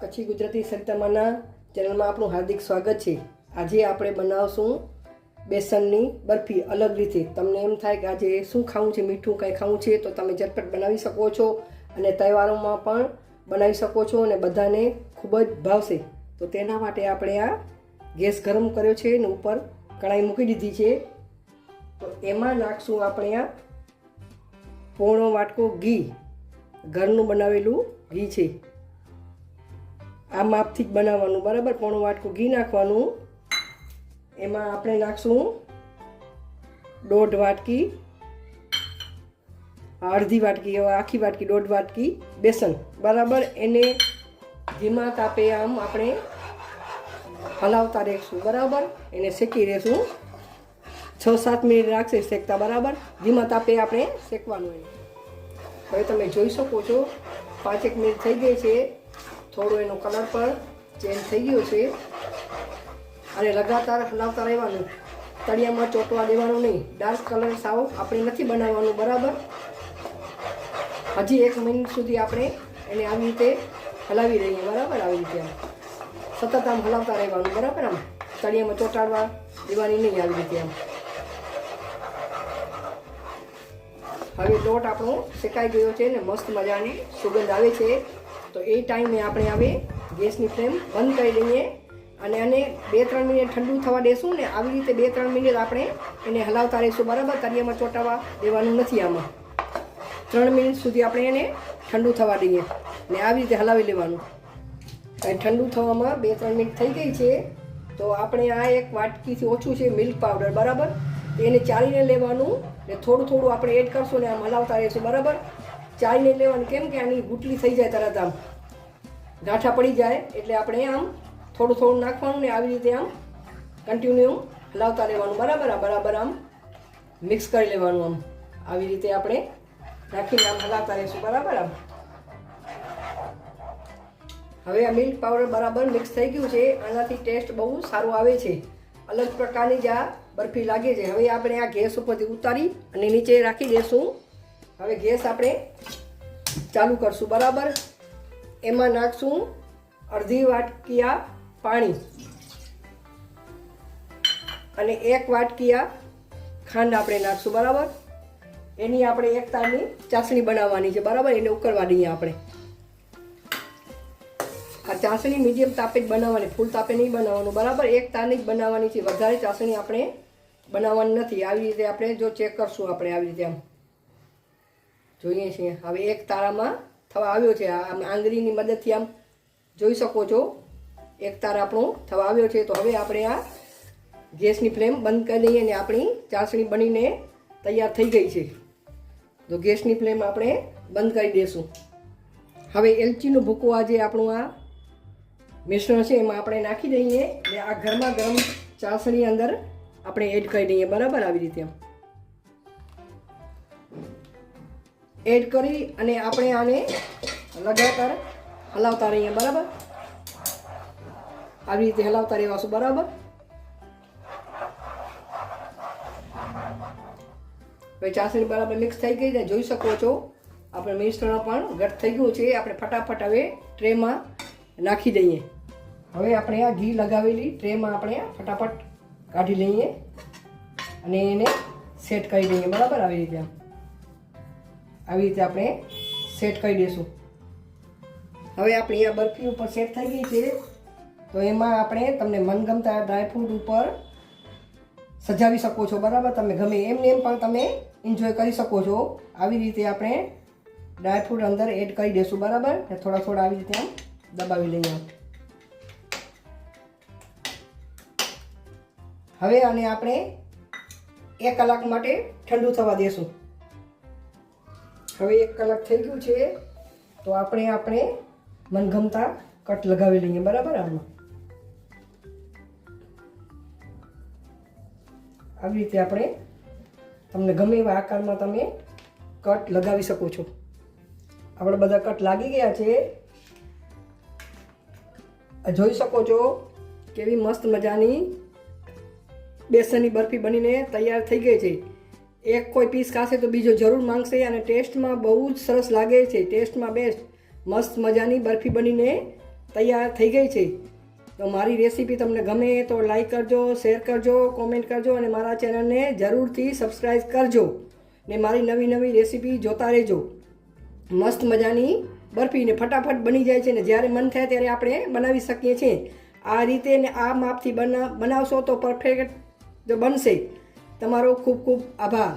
કચ્છી ગુજરાતી સરિતામાના ચેનલમાં આપણું હાર્દિક સ્વાગત છે। આજે આપણે બનાવશું બેસનની બરફી અલગ રીતે। તમને એમ થાય કે આજે શું ખાવું છે, મીઠું કંઈ ખાવું છે, તો તમે ઝટપટ બનાવી શકો છો અને તહેવારોમાં પણ બનાવી શકો છો અને બધાને ખૂબ જ ભાવશે। તો તેના માટે આપણે આ ગેસ ગરમ કર્યો છે અને ઉપર કઢાઈ મૂકી દીધી છે। તો એમાં નાખશું આપણે આ પોણો વાટકો ઘી, ઘરનું બનાવેલું ઘી છે। આ માપથી જ બનાવવાનું, બરાબર। પોણો વાટકો ઘી નાખવાનું। એમાં આપણે નાખશું 1.5 વાટકી, અડધી વાટકી, આખી વાટકી 1.5 વાટકી બેસન, બરાબર। એને ધીમા તાપે આમ આપણે હલાવતા રહેશું, બરાબર। એને શેકી રહેશું, 6-7 મિનિટ રાખશે શેકતા, બરાબર। ધીમા તાપે આપણે શેકવાનું એને। હવે તમે જોઈ શકો છો 5-1 મિનિટ થઈ ગઈ છે। થોડો એનો કલર પણ ચેન્જ થઈ ગયો છે અને લગાતાર હલાવતા રહેવાનું, તળિયામાં ચોંટવા દેવાનું નહીં। ડાર્ક કલર સાવ આપણે નથી બનાવવાનું, બરાબર। હજી 1 મિનિટ સુધી આપણે એને આવી રીતે હલાવી રહીએ, બરાબર। આવી રીતે સતત આમ હલાવતા રહેવાનું, બરાબર। આમ તળિયામાં ચોંટાડવા દેવાની નહીં, આવી રીતે આમ। હવે લોટ આપણો શેકાઈ ગયો છે ને મસ્ત મજાની સુગંધ આવે છે। તો એ ટાઈમે આપણે હવે ગેસની ફ્લેમ બંધ કરી દઈએ અને આને 2-3 મિનિટ ઠંડુ થવા દેશું ને। આવી રીતે 2-3 મિનિટ આપણે એને હલાવતા રહીશું, બરાબર। તળિયામાં ચોંટાવા દેવાનું નથી આમાં। 3 મિનિટ સુધી આપણે એને ઠંડુ થવા દઈએ ને આવી રીતે હલાવી લેવાનું। ઠંડુ થવામાં 2-3 મિનિટ થઈ ગઈ છે। તો આપણે આ 1 વાટકીથી ઓછું છે મિલ્ક પાવડર, બરાબર। એને ચાળીને લેવાનું ને થોડું થોડું આપણે એડ કરશું ને આમ હલાવતા રહીશું, બરાબર। ચાળીને લેવાનું, કેમ કે આની ગુટલી થઈ જાય, તરત આમ ગાંઠા પડી જાય, એટલે આપણે આમ થોડું થોડું નાખવાનું ને આવી રીતે આમ કન્ટિન્યુ હલાવતા રહેવાનું, બરાબર। આ બરાબર આમ મિક્સ કરી લેવાનું, આમ આવી રીતે આપણે નાખીને આમ હલાવતા રહીશું, બરાબર। આમ હવે આ મિલ્ક પાવડર બરાબર મિક્સ થઈ ગયું છે। આનાથી ટેસ્ટ બહુ સારું આવે છે, અલગ પ્રકારની જ આ બરફી લાગે છે। હવે આપણે આ ગેસ ઉપરથી ઉતારી અને નીચે રાખી દઈશું। હવે ગેસ આપણે ચાલુ કરશું, બરાબર। એમાં નાખશું અડધી વાટકી આ પાણી અને 1 વાટકી આ ખાંડ આપણે નાખશું, બરાબર। એની આપણે 1 તારની ચાસણી બનાવવાની છે, બરાબર। એને ઉકળવા દઈએ આપણે। આ ચાસણી મીડિયમ તાપે જ બનાવવાની, ફૂલ તાપે નહીં બનાવવાનું, બરાબર। 1 તારની જ બનાવવાની છે, વધારે ચાસણી આપણે બનાવવાની નથી। આવી રીતે આપણે જો ચેક કરશું, આપણે આવી રીતે આમ જોઈએ છીએ। હવે 1 તારામાં થવા આવ્યો છે, આમ આંગળીની મદદથી આમ જોઈ શકો છો 1 તાર આપણો થવા આવ્યો છે। તો હવે આપણે આ ગેસની ફ્લેમ બંધ કરી દઈએ અને આપણી ચાસણી બનીને તૈયાર થઈ ગઈ છે। તો ગેસની ફ્લેમ આપણે બંધ કરી દઈશું। હવે એલચીનું ભૂકો આજે આપણું આ મિશ્રણ છે એમાં આપણે નાખી દઈએ અને આ ગરમા ગરમ ચાસણી અંદર આપણે એડ કરી દઈએ, બરાબર। આવી રીતે એડ કરી અને આપણે આને લગાતાર હલાવતા રહીએ, બરાબર। આવી રીતે હલાવતા રહેવાશું, બરાબર। હવે ચાસણી બરાબર મિક્સ થઈ ગઈ ને જોઈ શકો છો આપણે મિશ્રણ પણ ઘટ થઈ ગયું છે। આપણે ફટાફટ હવે ટ્રેમાં નાખી દઈએ। હવે આપણે આ ઘી લગાવેલી ટ્રેમાં આપણે ફટાફટ કાઢી લઈએ અને એને સેટ કરી દઈએ, બરાબર। આવી રીતે આપણે સેટ કરી દઈશું। હવે આપણી આ બરફી ઉપર સેટ થઈ ગઈ છે। તો એમાં આપણે તમને મનગમતા ડ્રાયફ્રૂટ ઉપર સજાવી શકો છો, બરાબર। તમે ગમે એમને એમ પણ તમે એન્જોય કરી શકો છો। આવી રીતે આપણે ડ્રાયફ્રૂટ અંદર એડ કરી દઈશું, બરાબર। થોડા થોડા આવી રીતે આમ દબાવી લઈએ। હવે આને આપણે 1 કલાક માટે ઠંડુ થવા દેશું। હવે 1 કલાક થઈ ગયું છે। તો આપણે મનગમતા કટ લગાવી લઈએ, બરાબર। આમાં આવી રીતે આપણે તમને ગમે એવા આકારમાં તમે કટ લગાવી શકો છો। આપણે બધા કટ લાગી ગયા છે, જોઈ શકો છો કેવી મસ્ત મજાની બેસનની બરફી બનીને તૈયાર થઈ ગઈ છે। એક કોઈ પીસ ખાશે તો બીજો જરૂર માંગશે અને ટેસ્ટમાં બહુ જ સરસ લાગે છે, ટેસ્ટમાં બેસ્ટ। મસ્ત મજાની બરફી બનીને તૈયાર થઈ ગઈ છે. તો મારી રેસીપી તમને ગમે તો લાઈક કરજો, શેર કરજો, કોમેન્ટ કરજો અને મારા ચેનલને જરૂરથી સબસ્ક્રાઈબ કરજો ને મારી નવી નવી રેસીપી જોતા રહેજો. મસ્ત મજાની બરફીને ફટાફટ બની જાય છે ને જ્યારે મન થાય ત્યારે આપણે બનાવી શકીએ છીએ. આ રીતે ને આ માપથી બનાવશો તો પરફેક્ટ બનશે. તમારો ખૂબ ખૂબ આભાર.